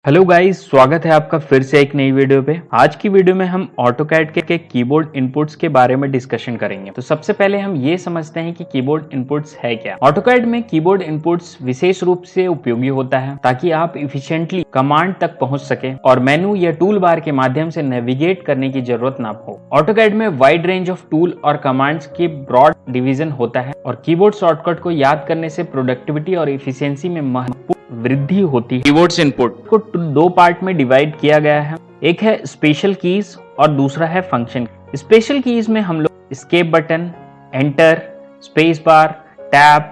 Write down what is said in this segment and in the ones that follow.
Hello guys, स्वागत है आपका फिर से एक नई वीडियो पे। आज की वीडियो में हम ऑटोकैड के कीबोर्ड इनपुट्स के बारे में डिस्कशन करेंगे। तो सबसे पहले हम ये समझते हैं कि कीबोर्ड इनपुट्स है क्या। ऑटोकैड में कीबोर्ड इनपुट्स विशेष रूप से उपयोगी होता है ताकि आप इफिशिएंटली कमांड तक पहुंच सके और मेनू या टूल बार के माध्यम से नेविगेट करने की जरूरत ना हो। ऑटोकैड में वाइड रेंज ऑफ टूल और कमांड्स की ब्रॉड डिवीजन होता है और कीबोर्ड शॉर्टकट को याद करने से प्रोडक्टिविटी और इफिशियंसी में महत्वपूर्ण वृद्धि होती है। कीबोर्ड्स इनपुट को दो पार्ट में डिवाइड किया गया है, एक है स्पेशल कीज और दूसरा है फंक्शन। स्पेशल कीज में हम लोग escape button, enter, space bar, tab,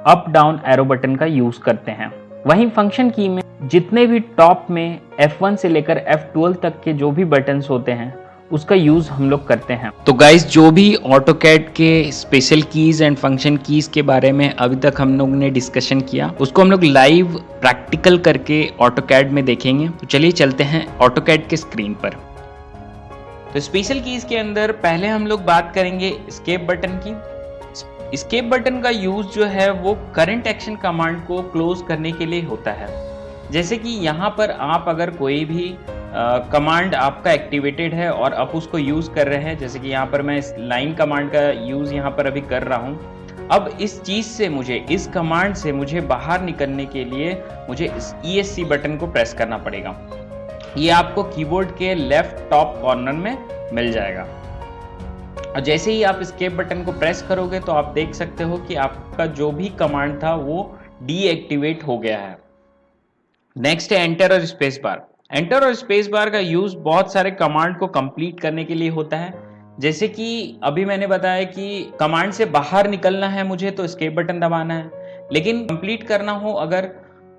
up down arrow button का यूज करते हैं। वहीं फंक्शन की में जितने भी टॉप में F1 से लेकर F12 तक के जो भी बटन्स होते हैं उसका यूज हम लोग करते हैं। तो गाइस, जो भी ऑटोकैड के special keys and function keys के बारे में अभी तक हम लोग ने डिस्कशन किया, उसको हम लोग लाइव प्रैक्टिकल करके ऑटोकैड में देखेंगे। तो चलिए चलते हैं ऑटोकैड के स्क्रीन पर। तो स्पेशल कीज के अंदर पहले हम लोग बात करेंगे एस्केप बटन की। एस्केप बटन का यूज जो है वो करंट एक्शन कमांड को क्लोज करने के लिए होता है। जैसे कि यहाँ पर आप अगर कोई भी कमांड आपका एक्टिवेटेड है और आप उसको यूज कर रहे हैं, जैसे कि यहाँ पर मैं इस लाइन कमांड का यूज यहाँ पर अभी कर रहा हूँ। अब इस चीज से इस कमांड से मुझे बाहर निकलने के लिए मुझे इस ESC बटन को प्रेस करना पड़ेगा। ये आपको कीबोर्ड के लेफ्ट टॉप कॉर्नर में मिल जाएगा और जैसे ही आप एस्केप बटन को प्रेस करोगे तो आप देख सकते हो कि आपका जो भी कमांड था वो डीएक्टिवेट हो गया है। नेक्स्ट है एंटर और स्पेस बार। एंटर और स्पेस बार का यूज बहुत सारे कमांड को कंप्लीट करने के लिए होता है। जैसे कि अभी मैंने बताया कि कमांड से बाहर निकलना है मुझे तो एस्केप बटन दबाना है, लेकिन कंप्लीट करना हो अगर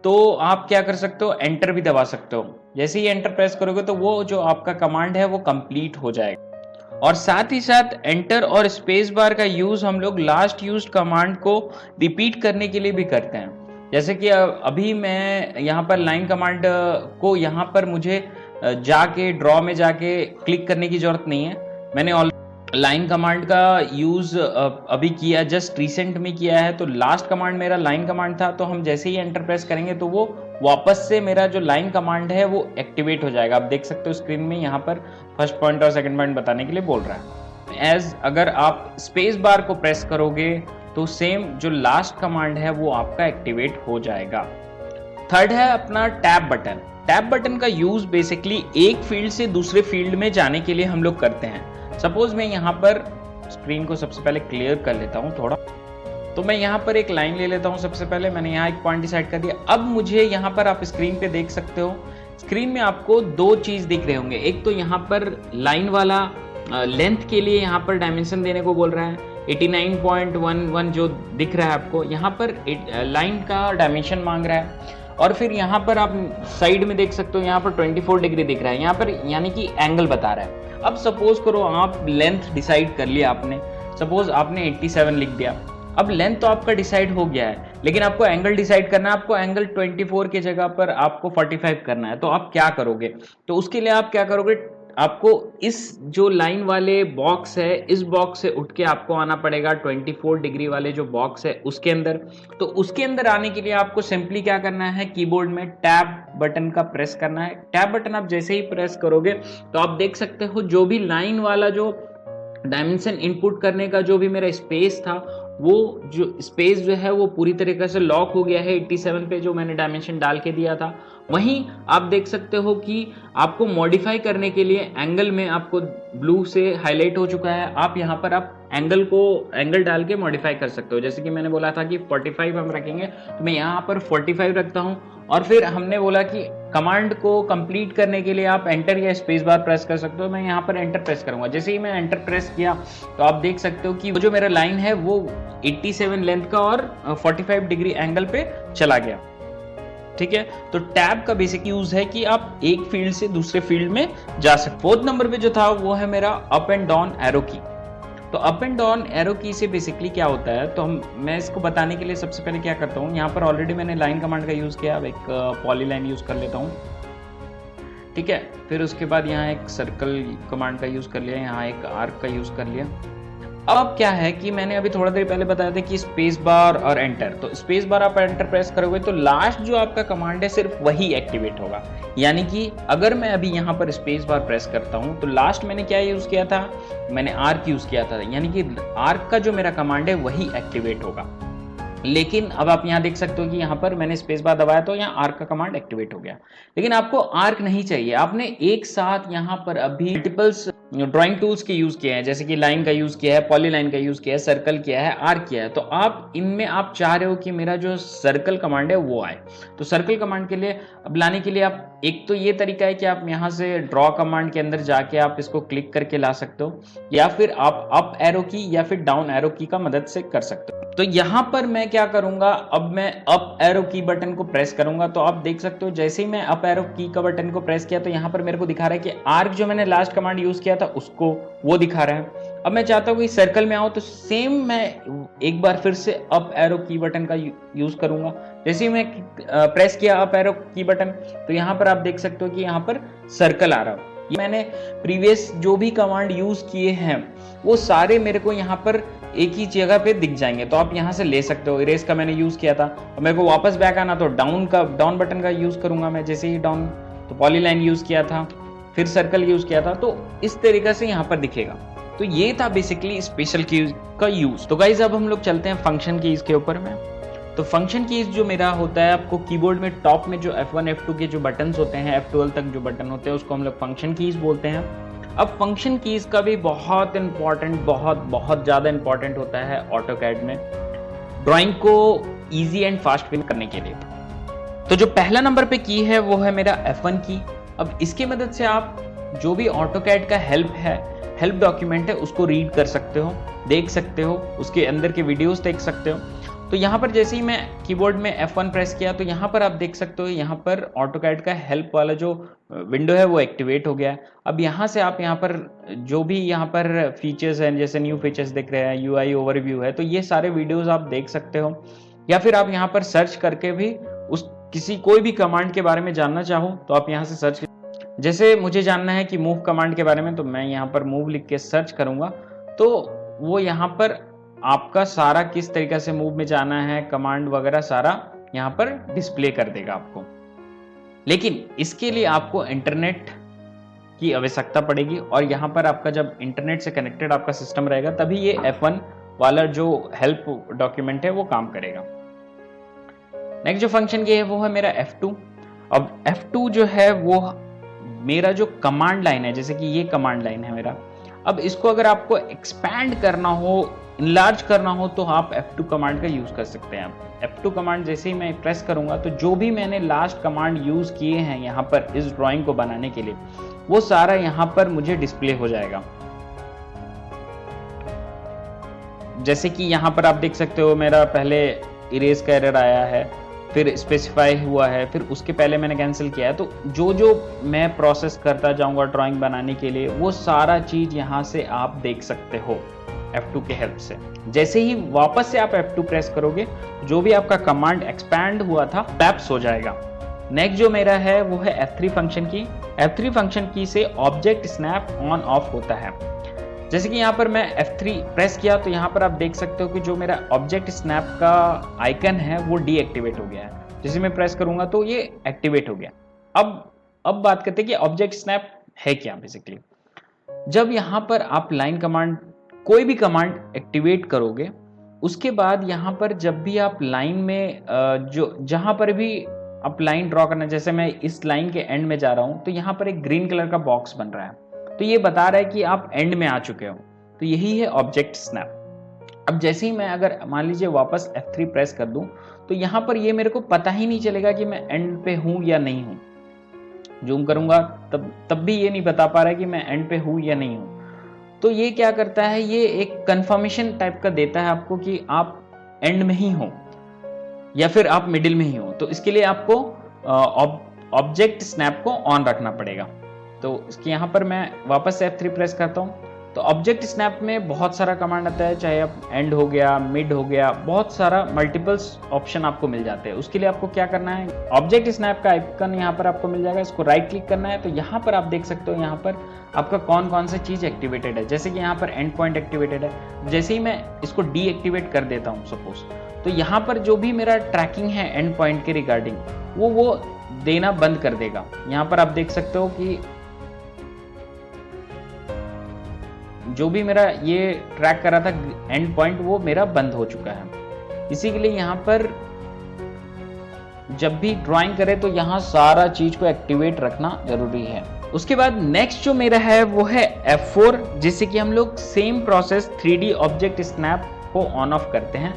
तो आप क्या कर सकते हो, एंटर भी दबा सकते हो। जैसे ही एंटर प्रेस करोगे तो वो जो आपका कमांड है वो कंप्लीट हो जाएगा। और साथ ही साथ एंटर और स्पेस बार का यूज हम लोग लास्ट यूज्ड कमांड को रिपीट करने के लिए भी करते हैं। जैसे कि अभी मैं यहाँ पर लाइन कमांड को यहाँ पर मुझे जाके ड्रॉ में जाके क्लिक करने की जरूरत नहीं है। मैंने लाइन कमांड का यूज अभी किया, जस्ट रिसेंट में किया है। तो लास्ट कमांड मेरा लाइन कमांड था, तो हम जैसे ही एंटर प्रेस करेंगे तो वो वापस से मेरा जो लाइन कमांड है वो एक्टिवेट हो जाएगा। आप देख सकते हो स्क्रीन में यहाँ पर फर्स्ट पॉइंट और सेकंड पॉइंट बताने के लिए बोल रहा है। अगर आप स्पेस बार को प्रेस करोगे तो सेम जो लास्ट कमांड है वो आपका एक्टिवेट हो जाएगा। थर्ड है अपना टैब बटन। टैब बटन का यूज बेसिकली एक फील्ड से दूसरे फील्ड में जाने के लिए हम लोग करते हैं। सपोज मैं यहाँ पर स्क्रीन को सबसे पहले क्लियर कर लेता हूँ थोड़ा, तो मैं यहाँ पर एक लाइन ले लेता हूँ। सबसे पहले मैंने यहाँ एक पॉइंट डिसाइड कर दिया। अब मुझे यहाँ पर आप स्क्रीन पे देख सकते हो, स्क्रीन में आपको दो चीज दिख रहे होंगे। एक तो यहाँ पर लाइन वाला लेंथ के लिए यहाँ पर डायमेंशन देने को बोल रहा है, 89.11 जो दिख रहा है आपको, यहाँ पर लाइन का डायमेंशन मांग रहा है। और फिर यहाँ पर आप साइड में देख सकते हो, यहाँ पर 24 डिग्री दिख रहा है, यहाँ पर यानी कि एंगल बता रहा है। अब सपोज करो आप लेंथ डिसाइड कर लिया आपने, सपोज आपने 87 लिख दिया। अब लेंथ तो आपका डिसाइड हो गया है, लेकिन आपको एंगल डिसाइड करना है। आपको एंगल 24 की जगह पर आपको 45 करना है। तो आप क्या करोगे, तो उसके लिए आप क्या करोगे, आपको इस जो लाइन वाले बॉक्स है, इस बॉक्स से उठ के आपको आना पड़ेगा 24 डिग्री वाले जो बॉक्स है उसके अंदर। तो उसके अंदर आने के लिए आपको सिंपली क्या करना है, कीबोर्ड में टैब बटन का प्रेस करना है। टैब बटन आप जैसे ही प्रेस करोगे तो आप देख सकते हो जो भी लाइन वाला जो डायमेंशन इनपुट करने का जो भी मेरा स्पेस था, वो जो स्पेस जो है वो पूरी तरीके से लॉक हो गया है 87 पे जो मैंने डायमेंशन डाल के दिया था। वहीं आप देख सकते हो कि आपको मॉडिफाई करने के लिए एंगल में आपको ब्लू से हाईलाइट हो चुका है। आप यहाँ पर आप एंगल डाल के मॉडिफाई कर सकते हो। जैसे कि मैंने बोला था कि 45 हम रखेंगे, तो मैं यहाँ पर 45 रखता हूँ। और फिर हमने बोला कि कमांड को कंप्लीट करने के लिए आप एंटर या स्पेस बार प्रेस कर सकते हो। मैं यहाँ पर एंटर प्रेस करूंगा। जैसे ही मैं एंटर प्रेस किया तो आप देख सकते हो कि जो मेरा लाइन है वो 87 लेंथ का और 45 डिग्री एंगल पे चला गया। ठीक है, तो टैब का बेसिक यूज है कि आप एक फील्ड से दूसरे फील्ड में जा सकते। फोर्थ नंबर पे जो था वो है मेरा अप एंड डाउन एरो की। तो अप एंड डाउन एरो की से बेसिकली क्या होता है, तो मैं इसको बताने के लिए सबसे पहले क्या करता हूँ, यहाँ पर ऑलरेडी मैंने लाइन कमांड का यूज किया। अब एक पॉलीलाइन यूज कर लेता हूँ। ठीक है, फिर उसके बाद यहाँ एक सर्कल कमांड का यूज कर लिया, यहाँ एक आर्क का यूज कर लिया। अब क्या है कि मैंने अभी थोड़ा देर पहले बताया था कि स्पेस बार और एंटर, तो स्पेस बार आप एंटर प्रेस करोगे तो लास्ट जो आपका कमांड है सिर्फ वही एक्टिवेट होगा। यानी कि अगर मैं अभी यहाँ पर स्पेस बार प्रेस करता हूँ तो लास्ट मैंने क्या यूज़ किया था, मैंने आर्क यूज़ किया था, यानी कि आर्क का जो मेरा कमांड है वही एक्टिवेट होगा। लेकिन अब आप यहाँ देख सकते हो कि यहाँ पर मैंने स्पेस बार दबाया तो यहाँ आर्क का कमांड एक्टिवेट हो गया। लेकिन आपको आर्क नहीं चाहिए, आपने एक साथ यहाँ पर अभी मल्टीपल्स ड्राइंग टूल्स के यूज किए हैं, जैसे कि लाइन का यूज किया है, पॉलीलाइन का यूज किया है, सर्कल किया है, आर्क किया है। तो आप इनमें आप चाह रहे हो कि मेरा जो सर्कल कमांड है वो आए, तो सर्कल कमांड के लिए अब लाने के लिए आप एक तो ये तरीका है कि आप यहाँ से ड्रॉ कमांड के अंदर जाके आप इसको क्लिक करके ला सकते हो, या फिर आप अप एरो की या फिर डाउन एरो की का मदद से कर सकते हो। तो यहाँ पर मैं क्या करूंगा, अब मैं अप एरो की बटन को प्रेस करूंगा तो आप देख सकते हो जैसे ही मैं अप एरो की का बटन को प्रेस किया तो यहाँ पर मेरे को दिखा रहा है कि आर्क जो मैंने लास्ट कमांड यूज किया था उसको वो दिखा रहा है। अब मैं चाहता हूँ कि सर्कल में आऊं तो सेम मैं एक बार फिर से अप एरो की बटन का यूज करूंगा। जैसे ही मैं प्रेस किया अप एरो की बटन तो यहाँ पर आप देख सकते हो कि यहाँ पर सर्कल आ रहा है। मैंने प्रीवियस जो भी कमांड यूज किए हैं वो सारे मेरे को यहाँ पर एक ही जगह पे दिख जाएंगे, तो आप यहाँ से ले सकते हो। इरेज का मैंने यूज किया था, और मेरे को वापस बैक आना तो डाउन बटन का यूज करूंगा मैं। जैसे ही डाउन तो पॉलीलाइन यूज किया था, फिर सर्कल यूज किया था, तो इस तरीके से यहाँ पर दिखेगा। तो ये था बेसिकली स्पेशल कीज का यूज। तो गाइज अब हम लोग चलते हैं फंक्शन कीज के ऊपर में। तो फंक्शन कीज जो मेरा होता है, आपको कीबोर्ड में टॉप में जो F1 F2 के जो बटन्स होते हैं, F12 तक जो बटन होते हैं उसको हम लोग फंक्शन कीज बोलते हैं। अब फंक्शन कीज का भी बहुत इंपॉर्टेंट बहुत ज़्यादा इंपॉर्टेंट होता है ऑटोकैड में ड्राइंग को ईजी एंड फास्ट फिल करने के लिए। तो जो पहला नंबर पे की है वो है मेरा F1 की। अब इसकी मदद से आप जो भी ऑटोकैड का हेल्प डॉक्यूमेंट है उसको रीड कर सकते हो, देख सकते हो, उसके अंदर के वीडियोस देख सकते हो। तो यहाँ पर जैसे ही मैं कीबोर्ड में F1 प्रेस किया तो यहाँ पर आप देख सकते हो यहाँ पर ऑटोकैड का हेल्प वाला जो विंडो है वो एक्टिवेट हो गया है। अब यहाँ से आप यहाँ पर जो भी यहाँ पर फीचर्स हैं, जैसे न्यू फीचर्स दिख रहे हैं, UI ओवरव्यू है, तो ये सारे वीडियोस आप देख सकते हो। या फिर आप यहाँ पर सर्च करके भी कोई भी कमांड के बारे में जानना चाहो तो आप यहाँ से सर्च, जैसे मुझे जानना है कि मूव कमांड के बारे में, तो मैं यहाँ पर मूव लिख के सर्च करूंगा तो वो यहाँ पर आपका सारा किस तरीके से मूव में जाना है, कमांड वगैरह सारा यहाँ पर डिस्प्ले कर देगा आपको। लेकिन इसके लिए आपको इंटरनेट की आवश्यकता पड़ेगी, और यहाँ पर आपका जब इंटरनेट से कनेक्टेड आपका सिस्टम रहेगा तभी ये F1 वाला जो हेल्प डॉक्यूमेंट है वो काम करेगा। नेक्स्ट जो फंक्शन की है वो है मेरा F2। अब F2 जो है वो मेरा जो कमांड लाइन है, जैसे कि ये कमांड लाइन है मेरा, अब इसको अगर आपको एक्सपैंड करना हो, इनलार्ज करना हो, तो आप F2 कमांड का यूज कर सकते हैं। F2 कमांड जैसे ही मैं प्रेस करूंगा तो जो भी मैंने लास्ट कमांड यूज किए हैं यहाँ पर इस ड्राइंग को बनाने के लिए वो सारा यहाँ पर मुझे डिस्प्ले हो जाएगा। जैसे कि यहाँ पर आप देख सकते हो मेरा पहले इरेज का एरर आया है, फिर स्पेसिफाई हुआ है, फिर उसके पहले मैंने कैंसिल किया है। तो जो मैं प्रोसेस करता जाऊंगा ड्राइंग बनाने के लिए वो सारा चीज यहाँ से आप देख सकते हो F2 के हेल्प से। जैसे ही वापस से आप F2 प्रेस करोगे जो भी आपका कमांड एक्सपैंड हुआ था टैप्स हो जाएगा। नेक्स्ट जो मेरा है वो है F3 फंक्शन की। F3 फंक्शन की से ऑब्जेक्ट स्नैप ऑन ऑफ होता है। जैसे कि यहाँ पर मैं F3 प्रेस किया तो यहाँ पर आप देख सकते हो कि जो मेरा ऑब्जेक्ट स्नैप का आइकन है वो डीएक्टिवेट हो गया है। जैसे मैं प्रेस करूंगा तो ये एक्टिवेट हो गया। अब बात करते हैं कि ऑब्जेक्ट स्नैप है क्या। बेसिकली जब यहाँ पर आप लाइन कमांड कोई भी कमांड एक्टिवेट करोगे उसके बाद यहाँ पर जब भी आप लाइन में जहां पर भी आप लाइन ड्रॉ करना, जैसे मैं इस लाइन के एंड में जा रहा हूं तो यहाँ पर एक ग्रीन कलर का बॉक्स बन रहा है, तो ये बता रहा है कि आप एंड में आ चुके हो। तो यही है ऑब्जेक्ट स्नैप। अब जैसे ही मैं अगर मान लीजिए वापस F3 प्रेस कर दूं तो यहाँ पर ये मेरे को पता ही नहीं चलेगा कि मैं एंड पे हूं या नहीं हूं। जूम करूंगा तब भी ये नहीं बता पा रहा है कि मैं एंड पे हूं या नहीं हूं। तो ये क्या करता है, ये एक कंफर्मेशन टाइप का देता है आपको कि आप एंड में ही हो या फिर आप मिडिल में ही हो। तो इसके लिए आपको ऑब्जेक्ट स्नैप को ऑन रखना पड़ेगा। तो इसके यहाँ पर मैं वापस से F3 प्रेस करता हूँ तो ऑब्जेक्ट स्नैप में बहुत सारा कमांड आता है, चाहे आप एंड हो गया, मिड हो गया, बहुत सारा मल्टीपल्स ऑप्शन आपको मिल जाते हैं। उसके लिए आपको क्या करना है, ऑब्जेक्ट स्नैप का आइकन यहाँ पर आपको मिल जाएगा, इसको राइट क्लिक करना है। तो यहाँ पर आप देख सकते हो यहाँ पर आपका कौन कौन सा चीज एक्टिवेटेड है। जैसे कि यहाँ पर एंड पॉइंट एक्टिवेटेड है, जैसे ही मैं इसको डीएक्टिवेट कर देता हूँ सपोज, तो यहाँ पर जो भी मेरा ट्रैकिंग है एंड पॉइंट के रिगार्डिंग वो देना बंद कर देगा। यहाँ पर आप देख सकते हो कि जो भी मेरा ये ट्रैक कर रहा था एंड पॉइंट, वो मेरा बंद हो चुका है। इसी के लिए यहाँ पर जब भी ड्राइंग करें तो यहाँ सारा चीज को एक्टिवेट रखना जरूरी है। उसके बाद नेक्स्ट जो मेरा है वो है F4, जिससे कि हम लोग same process 3D object snap को ऑन ऑफ करते हैं।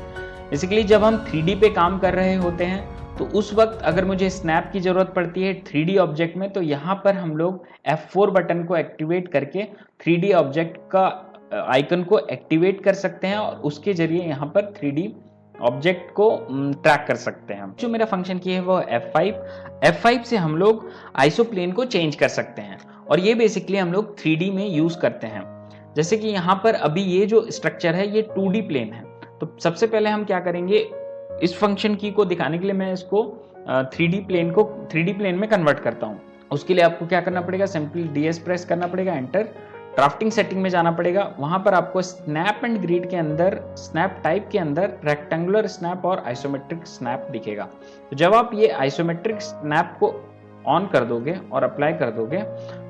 बेसिकली जब हम 3D पे काम कर रहे होते हैं तो उस वक्त अगर मुझे स्नैप की जरूरत पड़ती है 3D ऑब्जेक्ट में, तो यहाँ पर हम लोग F4 बटन को एक्टिवेट करके 3D ऑब्जेक्ट का आइकन को एक्टिवेट कर सकते हैं और उसके जरिए यहाँ पर 3D ऑब्जेक्ट को ट्रैक कर सकते हैं। जो मेरा फंक्शन की है वो F5 से हम लोग आइसोप्लेन को चेंज कर सकते हैं और ये बेसिकली हम लोग 3D में यूज करते हैं। जैसे कि यहाँ पर अभी ये जो स्ट्रक्चर है ये 2D प्लेन है, तो सबसे पहले हम क्या करेंगे, इस फंक्शन की को दिखाने के लिए मैं इसको 3D प्लेन में कन्वर्ट करता हूँ। उसके लिए आपको क्या करना पड़ेगा, सिंपली DS प्रेस करना पड़ेगा, एंटर, ड्राफ्टिंग सेटिंग में जाना पड़ेगा। वहां पर आपको स्नैप एंड ग्रिड के अंदर, स्नैप टाइप के अंदर रेक्टेंगुलर स्नैप और आइसोमेट्रिक स्नैप दिखेगा। तो जब आप ये आइसोमेट्रिक स्नैप को ऑन कर दोगे और अप्लाई कर दोगे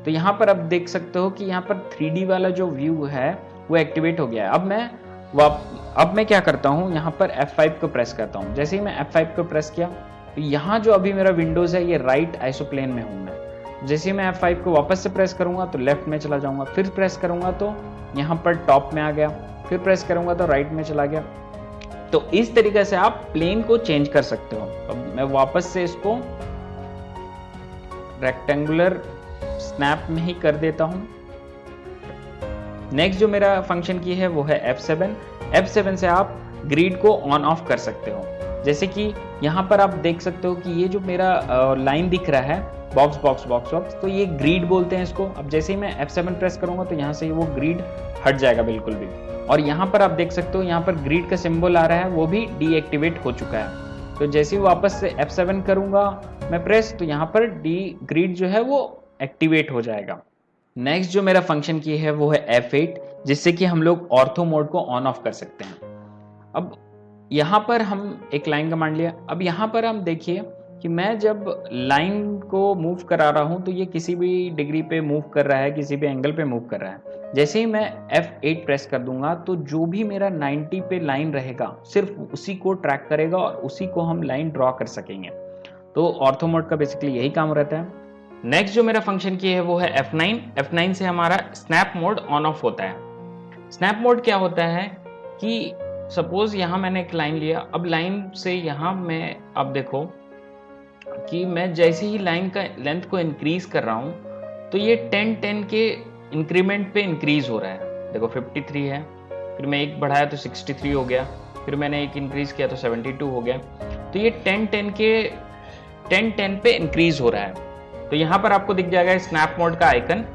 तो यहाँ पर आप देख सकते हो कि यहाँ पर 3D वाला जो व्यू है वो एक्टिवेट हो गया है। अब मैं क्या करता हूँ, यहाँ पर F5 को प्रेस करता हूँ। जैसे ही मैं F5 को प्रेस किया तो यहाँ जो अभी मेरा विंडोज है ये राइट आइसोप्लेन में हूँ मैं। जैसे ही मैं F5 को वापस से प्रेस करूंगा तो लेफ्ट में चला जाऊंगा, फिर प्रेस करूंगा तो यहाँ पर टॉप में आ गया, फिर प्रेस करूंगा तो राइट में चला गया। तो इस तरीके से आप प्लेन को चेंज कर सकते हो। अब मैं वापस से इसको रेक्टेंगुलर स्नैप में ही कर देता हूं। नेक्स्ट जो मेरा फंक्शन की है वो है F7 से आप ग्रिड को ऑन ऑफ कर सकते हो। जैसे कि यहाँ पर आप देख सकते हो कि ये जो मेरा लाइन दिख रहा है बॉक्स, तो ये ग्रिड बोलते हैं इसको। अब जैसे ही मैं F7 प्रेस करूंगा तो यहाँ से वो ग्रिड हट जाएगा बिल्कुल भी। और यहाँ पर आप देख सकते हो यहाँ पर ग्रिड का सिंबल आ रहा है, वो भी डीएक्टिवेट हो चुका है। तो जैसे ही वापस से F7 करूंगा मैं प्रेस, तो यहाँ पर ग्रिड जो है वो एक्टिवेट हो जाएगा। नेक्स्ट जो मेरा फंक्शन की है वो है F8, जिससे कि हम लोग ऑर्थो मोड को ऑन ऑफ कर सकते हैं। अब यहाँ पर हम एक लाइन कमांड लिया। अब यहाँ पर हम देखिए कि मैं जब लाइन को मूव करा रहा हूं तो ये किसी भी डिग्री पे मूव कर रहा है, किसी भी एंगल पे मूव कर रहा है। जैसे ही मैं F8 प्रेस कर दूंगा तो जो भी मेरा 90 पे लाइन रहेगा सिर्फ उसी को ट्रैक करेगा और उसी को हम लाइन ड्रॉ कर सकेंगे। तो ऑर्थो मोड का बेसिकली यही काम रहता है। नेक्स्ट जो मेरा फंक्शन की है वो है F9 से हमारा स्नैप मोड ऑन ऑफ होता है। स्नैप मोड क्या होता है कि सपोज यहाँ मैंने एक लाइन लिया, अब लाइन से यहाँ मैं, अब देखो कि मैं जैसे ही लाइन का लेंथ को इंक्रीज कर रहा हूँ तो ये 10 के इंक्रीमेंट पे इंक्रीज हो रहा है। देखो 53 है, फिर मैं एक बढ़ाया तो 63 हो गया, फिर मैंने एक इंक्रीज किया तो 72 हो गया। तो ये 10 पे इंक्रीज हो रहा है। तो यहाँ पर आपको दिख जाएगा स्नैप मोड का आइकन।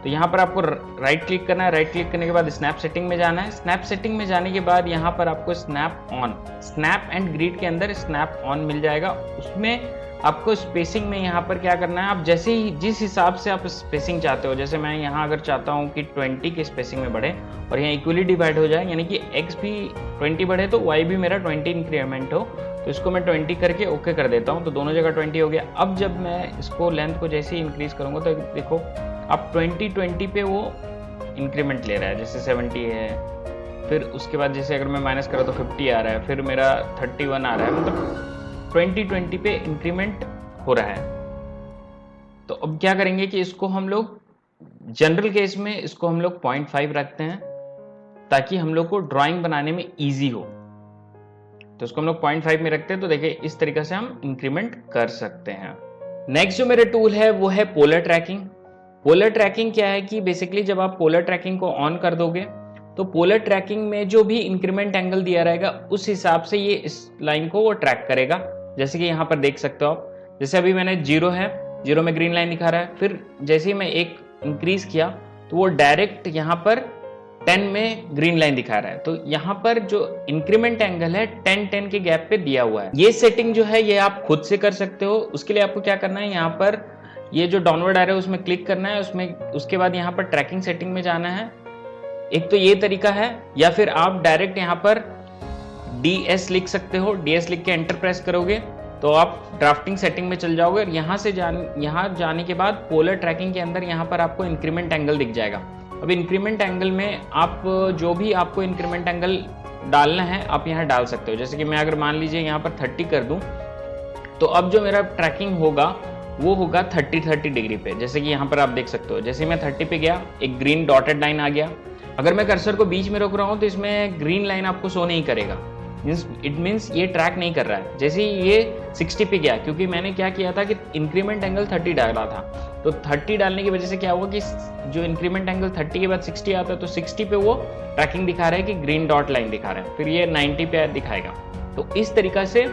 तो यहाँ पर आपको राइट क्लिक करना है, राइट क्लिक करने के बाद स्नैप सेटिंग में जाना है। स्नैप सेटिंग में जाने के बाद यहाँ पर आपको स्नैप एंड ग्रिड के अंदर स्नैप ऑन मिल जाएगा। उसमें आपको स्पेसिंग में यहाँ पर क्या करना है, आप जैसे ही जिस हिसाब से आप स्पेसिंग चाहते हो, जैसे मैं यहाँ अगर चाहता हूँ कि 20 की स्पेसिंग में बढ़े और यहाँ इक्वली डिवाइड हो जाए, यानी कि x भी 20 बढ़े तो y भी मेरा 20 इंक्रीमेंट हो, तो इसको मैं 20 करके ओके कर देता हूँ। तो दोनों जगह 20 हो गया। अब जब मैं इसको लेंथ को जैसे ही इंक्रीज करूँगा तो देखो अब 20 पे वो इंक्रीमेंट ले रहा है। जैसे 70 है, फिर उसके बाद जैसे अगर मैं माइनस करूँ तो 50 आ रहा है, फिर मेरा 31 आ रहा है, मतलब 20 पे इंक्रीमेंट हो रहा है। तो अब क्या करेंगे कि इसको हम लोग जनरल केस में इसको हम लोग 0.5 रखते हैं ताकि हम लोग को ड्राइंग बनाने में इजी हो। तो इसको हम लोग 0.5 में रखते हैं। तो देखिए इस तरीके से हम इंक्रीमेंट कर सकते हैं। नेक्स्ट जो मेरे टूल है वो है पोलर ट्रैकिंग। पोलर ट्रैकिंग क्या है कि बेसिकली जब आप पोलर ट्रैकिंग को ऑन कर दोगे तो पोलर ट्रैकिंग में जो भी इंक्रीमेंट एंगल दिया रहेगा उस हिसाब से ये इस लाइन को वो ट्रैक करेगा। जैसे कि यहाँ पर देख सकते हो आप, जैसे अभी मैंने 0 है, 0 में ग्रीन लाइन दिखा रहा है, फिर जैसे ही मैं एक इंक्रीज किया तो वो डायरेक्ट यहाँ पर 10 में ग्रीन लाइन दिखा रहा है। तो यहाँ पर जो इंक्रीमेंट एंगल है 10 के गैप पे दिया हुआ है। ये सेटिंग जो है ये आप खुद से कर सकते हो। उसके लिए आपको क्या करना है, यहाँ पर ये जो डाउनवर्ड आ रहा है उसमें क्लिक करना है, उसके बाद यहाँ पर ट्रैकिंग सेटिंग में जाना है। एक तो ये तरीका है, या फिर आप डायरेक्ट यहाँ पर DS लिख सकते हो। DS लिख के एंटर प्रेस करोगे तो आप ड्राफ्टिंग सेटिंग में चल जाओगे और यहाँ जाने के बाद पोलर ट्रैकिंग के अंदर यहाँ पर आपको इंक्रीमेंट एंगल दिख जाएगा। अब इंक्रीमेंट एंगल में आप जो भी आपको इंक्रीमेंट एंगल डालना है आप यहाँ डाल सकते हो। जैसे कि मैं अगर मान लीजिए यहाँ पर 30 कर दूं तो अब जो मेरा ट्रैकिंग होगा वो होगा 30 डिग्री पे। जैसे कि यहाँ पर आप देख सकते हो, जैसे मैं 30 पे गया एक ग्रीन डॉटेड लाइन आ गया। अगर मैं कर्सर को बीच में रोक रहा हूँ तो इसमें ग्रीन लाइन आपको शो नहीं करेगा, इट मीन्स ये ट्रैक नहीं कर रहा है। जैसे ही ये 60 पे गया, क्योंकि मैंने क्या किया था कि इंक्रीमेंट एंगल 30 डाला था, तो 30 डालने की वजह से क्या हुआ कि जो इंक्रीमेंट एंगल 30 के बाद 60 आता है तो 60 पे वो ट्रैकिंग दिखा रहा है कि ग्रीन डॉट लाइन दिखा रहा है, फिर ये 90 पे दिखाएगा। तो इस तरीका से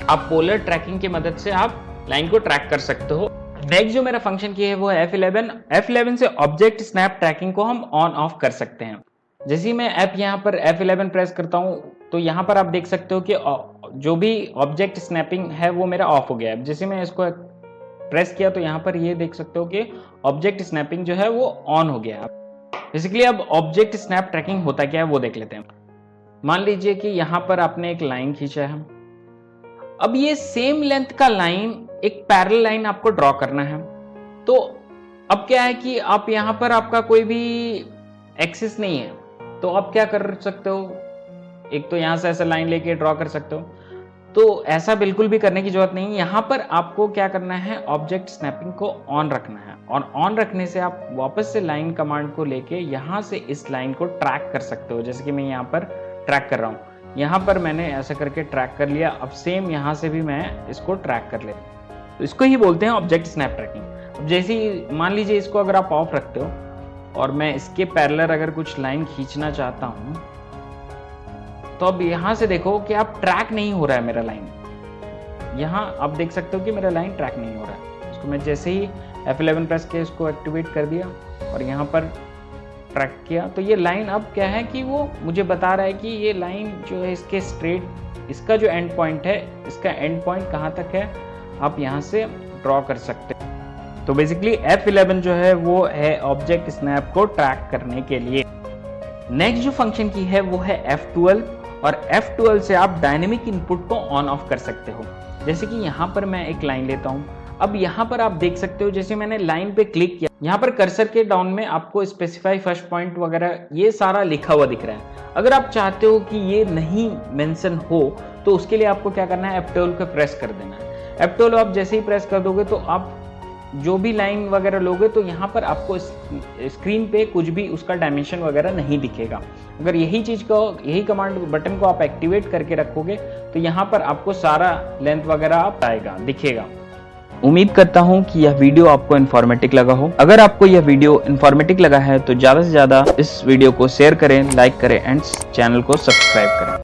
आप पोलर ट्रैकिंग की मदद से आप लाइन को ट्रैक कर सकते हो। नेक्स्ट जो मेरा फंक्शन की है वो है F11 से ऑब्जेक्ट स्नैप ट्रैकिंग को हम ऑन ऑफ कर सकते हैं। जैसे ही मैं यहाँ पर F11 प्रेस करता हूँ तो यहाँ पर आप देख सकते हो कि जो भी ऑब्जेक्ट स्नैपिंग है वो मेरा ऑफ हो गया है। जैसे मैं इसको प्रेस किया तो यहाँ पर ये देख सकते हो कि ऑब्जेक्ट स्नैपिंग जो है वो ऑन हो गया है। बेसिकली अब ऑब्जेक्ट स्नैप ट्रैकिंग होता क्या है वो देख लेते हैं। मान लीजिए कि यहाँ पर आपने एक लाइन खींचा है, अब ये सेम लेंथ का लाइन एक पैरेलल लाइन आपको ड्रॉ करना है। तो अब क्या है कि आप यहाँ पर आपका कोई भी एक्सिस नहीं है, तो आप क्या कर सकते हो, एक तो यहाँ से ऐसा लाइन लेके ड्रॉ कर सकते हो। तो ऐसा बिल्कुल भी करने की जरूरत नहीं। यहाँ पर आपको क्या करना है, ऑब्जेक्ट स्नैपिंग को ऑन रखना है, और ऑन रखने से आप वापस से लाइन कमांड को लेके यहाँ से इस लाइन को ट्रैक कर सकते हो। जैसे कि मैं यहाँ पर ट्रैक कर रहा हूँ, यहाँ पर मैंने ऐसा करके ट्रैक कर लिया। अब सेम यहाँ से भी मैं इसको ट्रैक कर लेता हूँ। तो इसको ही बोलते हैं ऑब्जेक्ट स्नैप ट्रैकिंग। अब जैसे ही मान लीजिए इसको अगर आप ऑफ रखते हो और मैं इसके पैरेलल अगर कुछ लाइन खींचना चाहता हूँ, तो अब यहाँ से देखो कि आप ट्रैक नहीं हो रहा है मेरा लाइन। यहाँ आप देख सकते हो कि मेरा लाइन ट्रैक नहीं हो रहा है। इसको मैं जैसे ही F11 प्रेस के इसको एक्टिवेट कर दिया और यहाँ पर ट्रैक किया, तो ये लाइन अब क्या है कि वो मुझे बता रहा है कि ये लाइन जो है इसके स्ट्रेट, इसका जो एंड पॉइंट है, इसका एंड पॉइंट कहाँ तक है आप यहाँ से ड्रॉ कर सकते हैं। तो बेसिकली F11 जो है वो है ऑब्जेक्ट स्नैप को ट्रैक करने के लिए। नेक्स्ट जो फंक्शन की है वो है F12, और F12 से आप डायनेमिक इनपुट को ऑन ऑफ कर सकते हो। जैसे कि यहाँ पर मैं एक लाइन लेता हूँ। अब यहाँ पर आप देख सकते हो जैसे मैंने लाइन पे क्लिक किया, यहाँ पर कर्सर के डाउन में आपको स्पेसिफाई फर्स्ट पॉइंट वगैरह ये सारा लिखा हुआ दिख रहा है। अगर आप चाहते हो कि ये नहीं मेंशन हो तो उसके लिए आपको क्या करना है, F12 को प्रेस कर देना है। F12 आप जैसे ही प्रेस कर दोगे तो आप जो भी लाइन वगैरह लोगे तो यहाँ पर आपको स्क्रीन पे कुछ भी उसका डायमेंशन वगैरह नहीं दिखेगा। अगर यही कमांड बटन को आप एक्टिवेट करके रखोगे तो यहाँ पर आपको सारा लेंथ वगैरह आप आएगा, दिखेगा। उम्मीद करता हूँ कि यह वीडियो आपको इन्फॉर्मेटिव लगा हो। अगर आपको यह वीडियो इन्फॉर्मेटिव लगा है तो ज़्यादा से ज़्यादा इस वीडियो को शेयर करें, लाइक करें एंड चैनल को सब्सक्राइब करें।